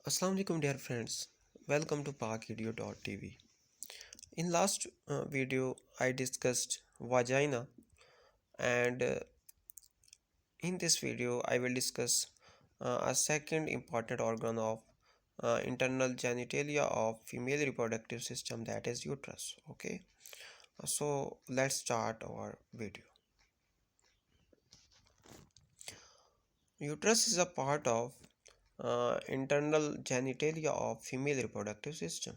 Assalamu alaikum dear friends. Welcome to parkvideo.tv. In last video I discussed vagina and in this video I will discuss a second important organ of internal genitalia of female reproductive system, that is uterus. Okay, so let's start our video. Uterus is a part of internal genitalia of female reproductive system.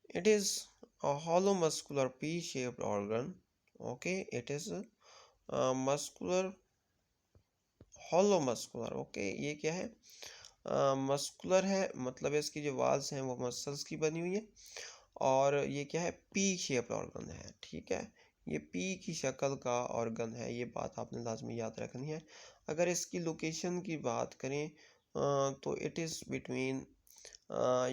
It is a hollow muscular P-shaped organ. Okay, it is a muscular hollow muscular. Okay, ये क्या है? Muscular है, मतलब इसकी जो Waals हैं वो muscles की बनी हुई है और ये क्या है? पी शेप्ड ऑर्गन है। ठीक है, ये पी की शक्ल का ऑर्गन है, ये बात आपने लाजमी याद रखनी है। अगर इसकी लोकेशन की बात करें तो it is between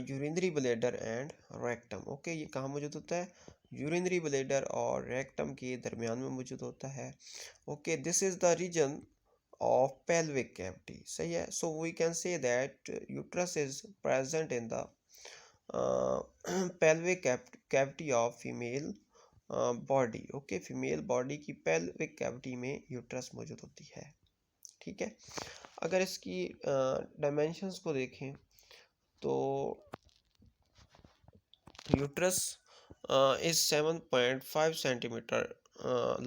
urinary bladder and rectum. Okay, ये कहाँ मौजूद होता है? यूरिनरी ब्लैडर और रेक्टम के दरमियान में मौजूद होता है। Okay, this is the region of pelvic cavity। सही है, so we can say that uterus is present in the pelvic cavity of female body. Okay, female body की pelvic cavity में यूट्रस मौजूद होती है। ठीक है, अगर इसकी डायमेंशंस को देखें तो uterus is 7.5 centimeter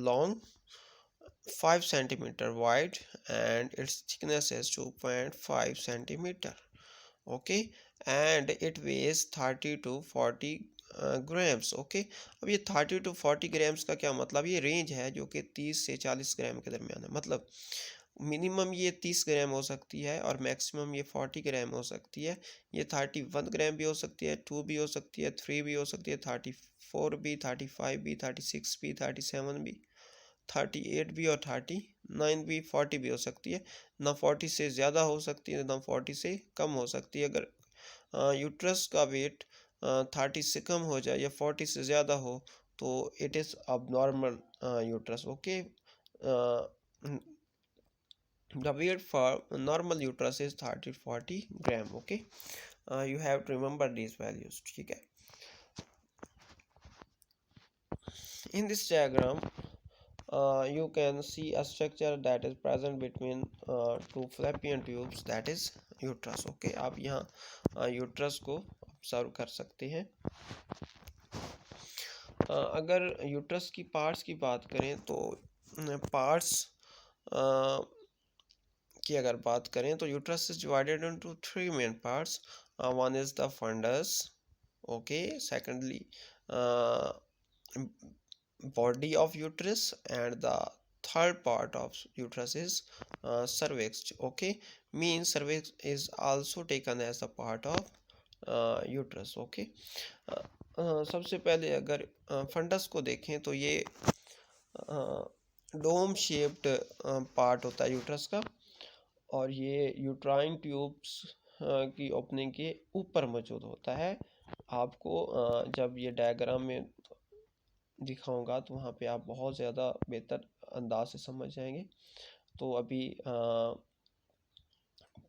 long, 5 centimeter wide, and its thickness is 2.5 centimeter. Okay, and it weighs 30 to 40 grams. Okay, अब ये 30 to 40 ग्राम्स का क्या मतलब? ये रेंज है जो कि 30 से 40 ग्राम के दरमियान है। मतलब मिनिमम ये 30 ग्राम हो सकती है और मैक्सिमम ये 40 ग्राम हो सकती है। ये 31 ग्राम भी हो सकती है, 2 भी हो सकती है, 3 भी हो सकती है, 34 भी, 35 भी, 36 भी, 37 भी, 38 भी और 39 भी, 40 भी हो सकती है। ना 40 से ज़्यादा हो सकती है ना 40 से कम हो सकती है। अगर यूट्रस का वेट 30 से कम हो जाए या 40 से ज़्यादा हो तो इट इज़ अब normal uterus. Okay, the weight for normal uterus is 30 to 40 gram. Okay, you have to remember these values. ठीक है, in this diagram you can see a structure that is present between two fallopian tubes, that is uterus. Okay, आप यहाँ uterus को observe कर सकते हैं। अगर uterus की पार्ट्स की बात करें तो पार्ट्स की अगर बात करें तो uterus is divided into three main parts. One is the fundus. Okay, secondly body of uterus, and the third part of uterus is cervix. Okay, means cervix is also taken as a part of uterus. Okay, सबसे पहले अगर funds को देखें तो ये dome shaped part होता है uterus का और ये यूट्राइन ट्यूब्स की ओपनिंग के ऊपर मौजूद होता है। आपको जब ये डायग्राम में दिखाऊंगा तो वहाँ पे आप बहुत ज़्यादा बेहतर अंदाज से समझ जाएंगे। तो अभी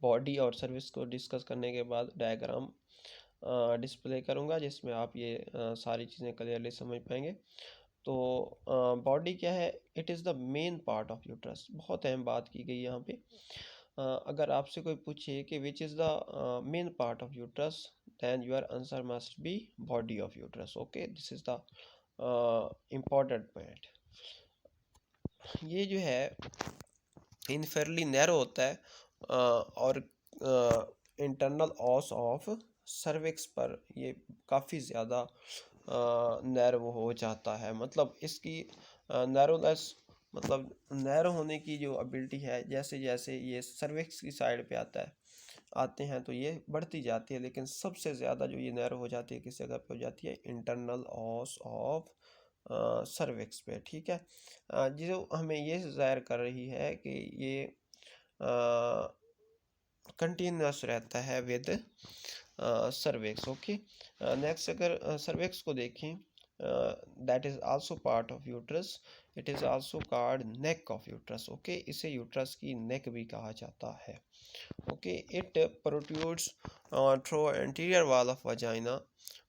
बॉडी और सर्विस को डिस्कस करने के बाद डायग्राम डिस्प्ले करूँगा जिसमें आप ये सारी चीज़ें क्लियरली समझ पाएंगे। तो बॉडी क्या है? It is the main part of uterus. बहुत अहम बात की गई यहाँ पे। अगर आपसे कोई पूछे कि which is the main part of uterus, then your answer must be body of uterus. Okay, this is the important point. ये जो है इनफेरली नैरो होता है और इंटरनल ऑस ऑफ सर्विक्स पर ये काफ़ी ज़्यादा नैरो हो जाता है। मतलब इसकी नैरोनेस, मतलब नैरो होने की जो एबिलिटी है, जैसे जैसे ये सर्विक्स की साइड पे आते हैं तो ये बढ़ती जाती है, लेकिन सबसे ज़्यादा जो ये नैरो हो जाती है किस जगह पे हो जाती है? इंटरनल ऑस ऑफ सर्विक्स पे। ठीक है, जो हमें ये ज़ाहिर कर रही है कि ये कंटिन्यूस रहता है विद सर्विक्स। ओके, नेक्स्ट अगर सर्विक्स को देखें that is also part of uterus. It is also called neck of uterus. Okay, इसे uterus की neck भी कहा जाता है. Okay, it protrudes through anterior wall of vagina.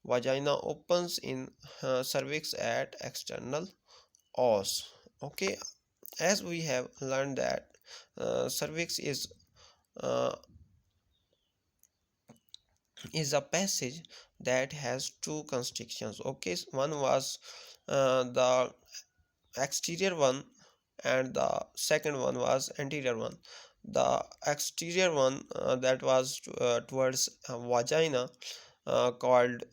Vagina opens in cervix at external os. Okay, as we have learned that cervix uh, is a passage that has two constrictions. Okay, one was the exterior one and the second one was anterior one. The exterior one that was towards vagina called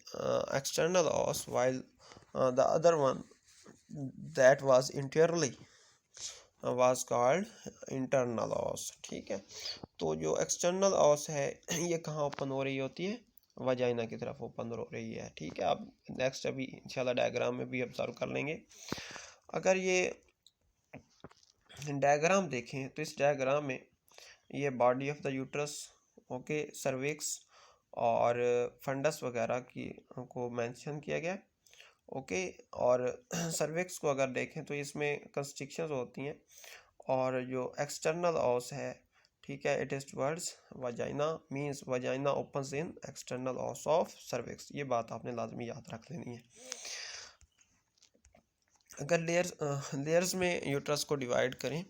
external os, while the other one that was interiorly was called internal os. ठीक है, तो जो external ऑस है ये कहाँ open हो रही होती है, वजाइना की तरफ ओपन हो रही है. ठीक है, आप नेक्स्ट अभी इंशाल्लाह डायग्राम में भी ऑब्जर्व कर लेंगे. अगर ये डायग्राम देखें तो इस डायग्राम में ये body of the uterus, okay, cervix और फंडस वगैरह की को मेंशन किया गया. ओके, और सर्विक्स को अगर देखें तो इसमें कंस्ट्रिक्शंस होती हैं, और जो एक्सटर्नल ऑस है, ठीक है, it is towards vagina, means vagina opens in external os of cervix. ये बात आपने लाजमी याद रख लेनी है. अगर लेयर्स में यूट्रस को डिवाइड करें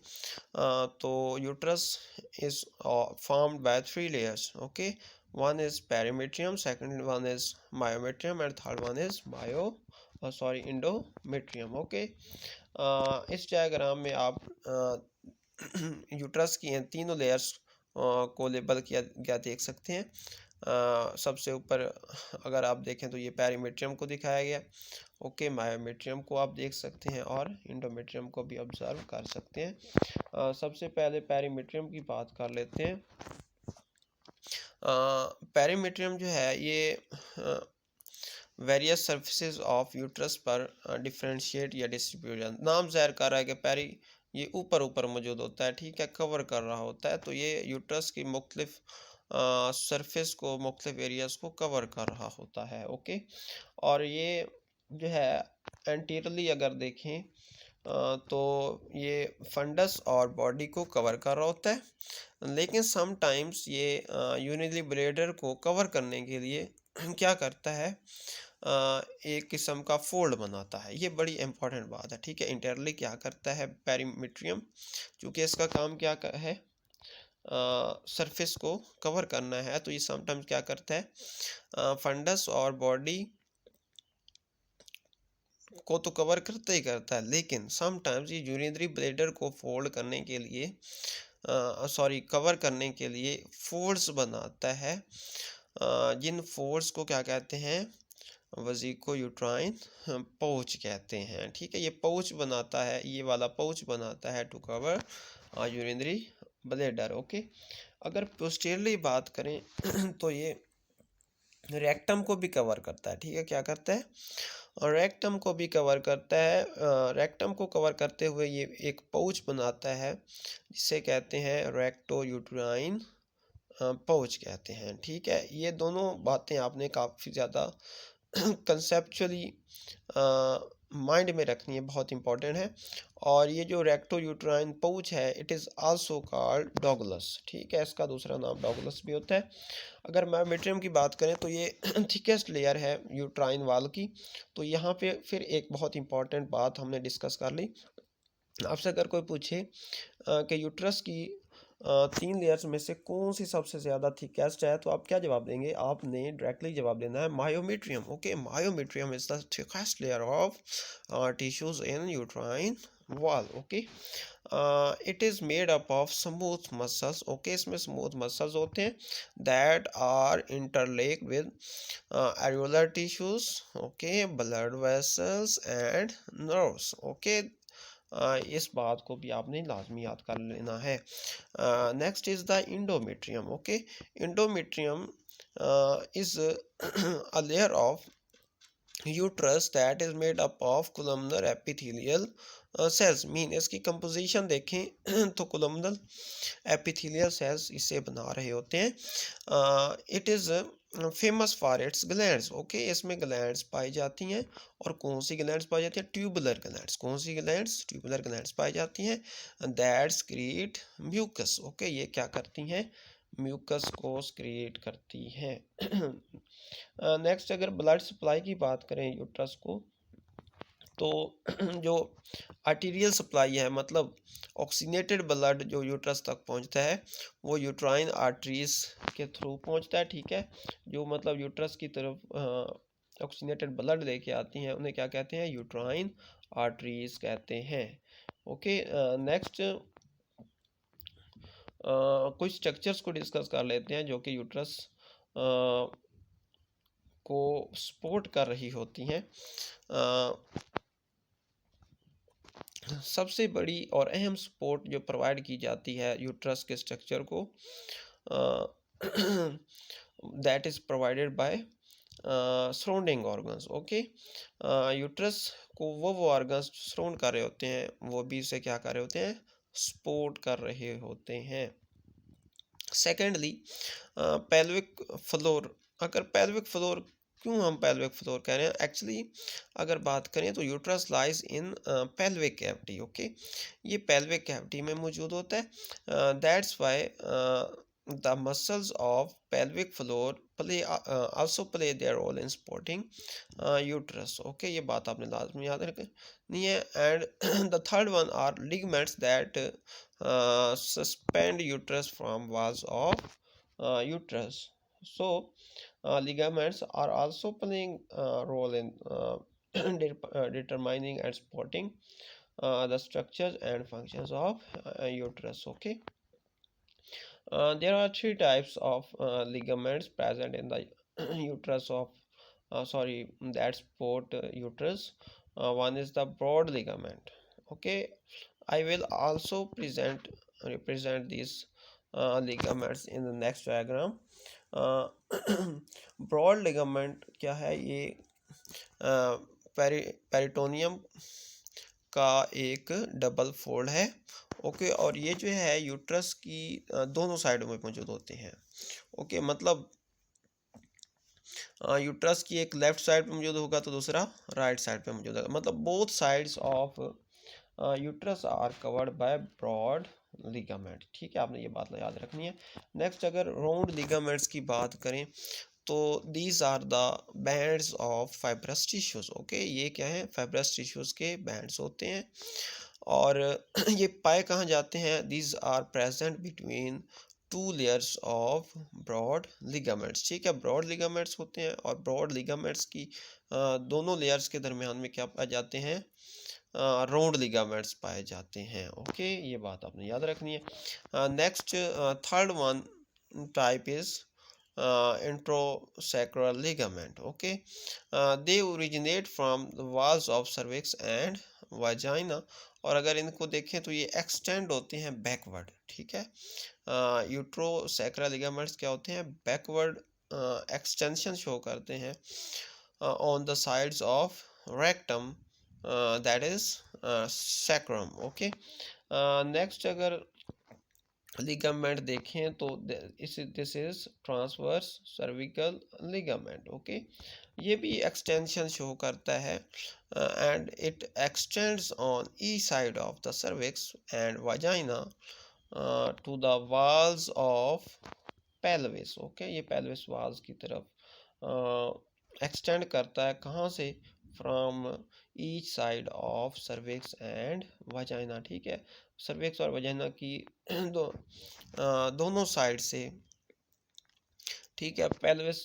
तो uterus is formed by 3 layers. Okay, one is perimetrium, second one is myometrium and third one is endometrium. Okay, इस डायग्राम में आप यूट्रस की तीनों लेयर्स को लेबल किया गया देख सकते हैं. सबसे ऊपर अगर आप देखें तो ये पेरीमेट्रियम को दिखाया गया. ओके, मायोमेट्रियम को आप देख सकते हैं और इंडोमेट्रियम को भी ऑब्जर्व कर सकते हैं. सबसे पहले पेरीमेट्रियम की बात कर लेते हैं. पेरीमेट्रियम जो है ये वेरियस सर्फेसिस ऑफ यूट्रस पर डिफ्रेंशिएट या डिस्ट्रीब्यूशन, नाम ज़ाहिर कर रहा है कि पेरी ये ऊपर ऊपर मौजूद होता है. ठीक है, कवर कर रहा होता है, तो ये यूट्रस की मुख्तलिफ सरफेस को, मुख्तलिफ एरियाज को कवर कर रहा होता है. ओके, और ये जो है एंटीरियरली अगर देखें तो ये फंडस और बॉडी को कवर कर रहा होता है, लेकिन समटाइम्स ये यूनिली ब्लेडर को कवर करने के लिए क्या करता है, एक किस्म का फोल्ड बनाता है. ये बड़ी इंपॉर्टेंट बात है. ठीक है, इंटरनली क्या करता है पेरीमेट्रियम, क्योंकि इसका काम क्या है, सरफेस को कवर करना है, तो ये समटाइम्स क्या करता है, फंडस और बॉडी को तो कवर करता ही करता है, लेकिन समटाइम्स ये यूरिनरी ब्लैडर को फोल्ड करने के लिए कवर करने के लिए फोल्ड्स बनाता है. जिन फोल्ड्स को क्या कहते हैं, वजीको यूट्राइन पाउच कहते हैं. ठीक है, ये पाउच बनाता है, ये वाला पाउच बनाता है to cover urinary bladder. Okay, अगर पोस्टीरियरली बात करें तो ये रेक्टम को भी कवर करता है. ठीक है, क्या करता है, रेक्टम को भी कवर करता है. रेक्टम को कवर करते हुए ये एक पाउच बनाता है जिसे कहते हैं रेक्टो यूट्राइन पाउच कहते हैं. ठीक है, ये दोनों बातें आपने काफ़ी ज़्यादा कंसेप्चुअली माइंड में रखनी है, बहुत इंपॉर्टेंट है. और ये जो रेक्टो यूट्राइन पाउच है, it is also called Douglas. ठीक है, इसका दूसरा नाम डॉगलस भी होता है. अगर मायोमेट्रियम की बात करें तो ये थिकेस्ट लेयर है यूट्राइन वाल की. तो यहाँ पे फिर एक बहुत इंपॉर्टेंट बात हमने डिस्कस कर ली. आपसे अगर कोई पूछे कि यूट्रस की 3 लेयर्स में से कौन सी सबसे ज़्यादा थिकेस्ट है, तो आप क्या जवाब देंगे, आपने डायरेक्टली जवाब देना है myometrium. Okay, myometrium is the thickest layer of tissues in uterine wall. Okay, it is made up of smooth muscles. Okay, इसमें स्मूथ मसल्स होते हैं that are interlace with areolar tissues, okay, blood vessels and nerves. Okay, इस बात को भी आपने लाजमी याद कर लेना है. Next is the endometrium. Okay, endometrium is a layer of uterus that is made up of columnar epithelial cells. Mean इसकी कंपोजिशन देखें तो कोलमनर एपिथेलियल सेल्स इसे बना रहे होते हैं. It is famous for its glands. Okay, इसमें glands पाई जाती हैं। और कौन सी ग्लैंड्स पाई जाती हैं? Tubular glands. कौन सी ग्लैंड्स? ट्यूबुलर ग्लैंड्स पाई जाती हैं। That's create mucus. ओके, ये क्या करती हैं? म्यूकस को क्रिएट करती हैं। नेक्स्ट, अगर ब्लड सप्लाई की बात करें यूट्रस को, तो जो आर्टीरियल सप्लाई है, मतलब ऑक्सीनेटेड ब्लड जो यूट्रस तक पहुंचता है, वो यूट्राइन आर्टरीज के थ्रू पहुंचता है। ठीक है, जो मतलब यूट्रस की तरफ ऑक्सीनेटेड ब्लड लेके आती हैं, उन्हें क्या कहते हैं? यूट्राइन आर्टरीज कहते हैं। ओके, नेक्स्ट कुछ स्ट्रक्चर्स को डिस्कस कर लेते हैं जो कि यूट्रस को सपोर्ट कर रही होती हैं। सबसे बड़ी और अहम सपोर्ट जो प्रोवाइड की जाती है यूट्रस के स्ट्रक्चर को, that is provided by surrounding organs. Okay, uterus को वो ऑर्गन्स सराउंड कर रहे होते हैं, वो भी इसे क्या कर रहे होते हैं? सपोर्ट कर रहे होते हैं। Secondly, pelvic floor. अगर पेल्विक फ्लोर, क्यों हम पेल्विक फ्लोर कह रहे हैं? एक्चुअली अगर बात करें तो uterus lies in pelvic cavity. Okay, ये पेल्विक कैविटी में मौजूद होता है। That's why the muscles of pelvic floor play also play their role in supporting uterus. Okay, ये बात आपने लाजमी याद रखनी है। And the third one are ligaments that suspend uterus from walls of uterus. So ligaments are also playing a role in determining and supporting the structures and functions of uterus. Okay, there are three types of ligaments present in the uterus of sorry that support uterus. One is the broad ligament. Okay, I will also represent these ligaments in the next diagram. uh, broad ligament क्या है? ये peritoneum का एक double fold है। Okay, और ये जो है यूट्रस की दोनों साइडों में मौजूद होते हैं। ओके, मतलब यूट्रस की एक लेफ्ट साइड पे मौजूद होगा तो दूसरा राइट साइड पे मौजूद होगा, मतलब both sides of uterus are covered by broad ligament. ठीक है, आपने ये बात याद रखनी है। नेक्स्ट, अगर राउंड लिगामेंट्स की बात करें तो these are the bands of fibrous tissues. Okay, ये क्या है? फाइब्रस टिश्यूज के बैंड्स होते हैं। और ये पाए कहाँ जाते हैं? These are present between two layers of broad ligaments. ठीक है, ब्रॉड लिगामेंट्स होते हैं और ब्रॉड लिगामेंट्स की दोनों लेयर्स के दरमियान में क्या पाए जाते हैं? राउंड लिगामेंट्स पाए जाते हैं। ओके, ये बात आपने याद रखनी है। Next, third one type is intrasacral ligament. Okay, they originate from the walls of cervix and vagina. और अगर इनको देखें तो ये एक्सटेंड होते हैं बैकवर्ड। ठीक है, यूट्रोसैक्रल लिगामेंट्स क्या होते हैं? बैकवर्ड एक्सटेंशन शो करते हैं on the sides of rectum, that is sacrum. Okay, next अगर लिगामेंट देखें तो this is transverse cervical ligament. Okay, ये भी एक्सटेंशन शो करता है and it extends on each side of the cervix and vagina to the walls of pelvis. Okay, ये pelvis walls की तरफ एक्सटेंड करता है। कहाँ से? From each side of cervix and vagina. ठीक है, सर्विक्स और वजाइना की दोनों साइड से। ठीक है, पेल्विस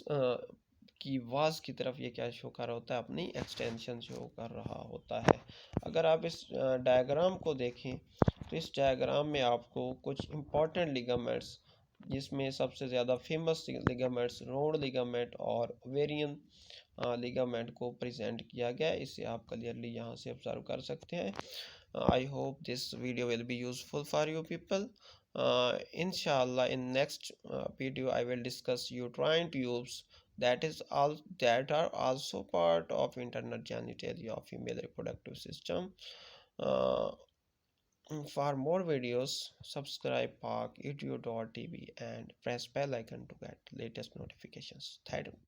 की वाज की तरफ ये क्या शो कर रहा होता है? अपनी एक्सटेंशन शो कर रहा होता है। अगर आप इस डायग्राम को देखें तो इस डायग्राम में आपको कुछ इंपॉर्टेंट लिगामेंट्स, जिसमें सबसे ज़्यादा फेमस लिगामेंट्स रोड लिगामेंट और ओवेरियन लिगामेंट को प्रेजेंट किया गया है। इसे आप क्लियरली यहाँ से ऑब्जर्व कर सकते हैं। I hope this video will be useful for you people. Inshallah, in next video I will discuss uterine tubes, that are also part of internal genitalia of female reproductive system. uh, For more videos, subscribe parkedu.tv and press bell icon to get latest notifications. Thank you.